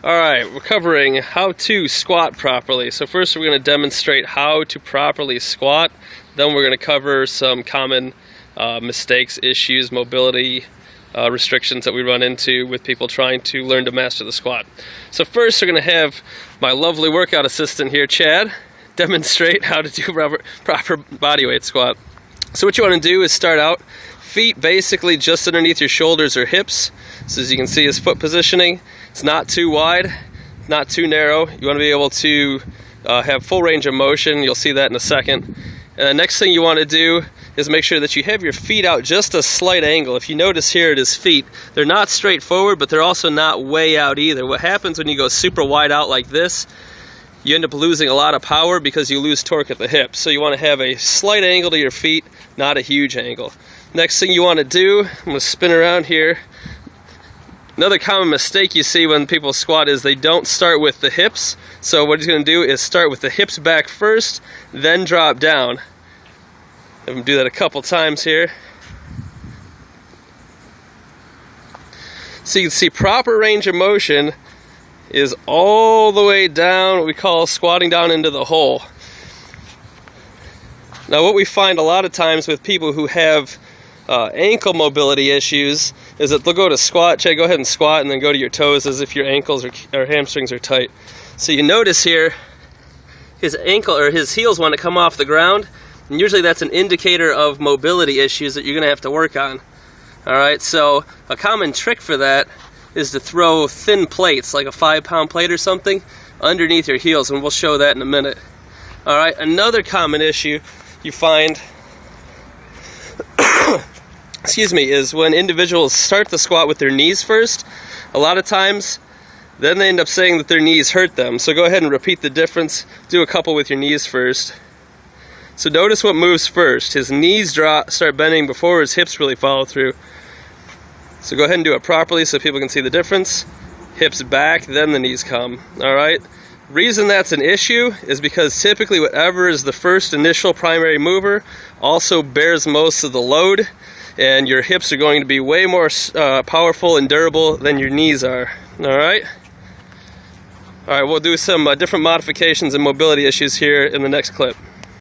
Alright, we're covering how to squat properly. So first we're going to demonstrate how to properly squat. Then we're going to cover some common mistakes, issues, mobility restrictions that we run into with people trying to learn to master the squat. So first we're going to have my lovely workout assistant here, Chad, demonstrate how to do proper body weight squat. So what you want to do is start out feet basically just underneath your shoulders or hips. So as you can see, his foot positioning, it's not too wide, not too narrow. You want to be able to have full range of motion. You'll see that in a second. And the next thing you want to do is make sure that you have your feet out just a slight angle. If you notice here at his feet, they're not straight forward, but they're also not way out either. What happens when you go super wide out like this, you end up losing a lot of power because you lose torque at the hip. So you want to have a slight angle to your feet, not a huge angle. Next thing you want to do, I'm going to spin around here. Another common mistake you see when people squat is they don't start with the hips. So what he's going to do is start with the hips back first, then drop down. I'm going to do that a couple times here. So you can see proper range of motion is all the way down, what we call squatting down into the hole. Now what we find a lot of times with people who have ankle mobility issues is that they'll go to squat, Chad, go ahead and squat, and then go to your toes as if your ankles or hamstrings are tight. So you notice here, his ankle or his heels want to come off the ground, and usually that's an indicator of mobility issues that you're going to have to work on. Alright, so a common trick for that is to throw thin plates, like a 5-pound plate or something, underneath your heels, and we'll show that in a minute. Alright, another common issue you find is when individuals start the squat with their knees first. A lot of times, then they end up saying that their knees hurt them. So go ahead and repeat the difference. Do a couple with your knees first. So notice what moves first. His knees start bending before his hips really follow through. So go ahead and do it properly so people can see the difference. Hips back, then the knees come. Alright? Reason that's an issue is because typically whatever is the first initial primary mover also bears most of the load, and your hips are going to be way more powerful and durable than your knees are. Alright? Alright, we'll do some different modifications and mobility issues here in the next clip.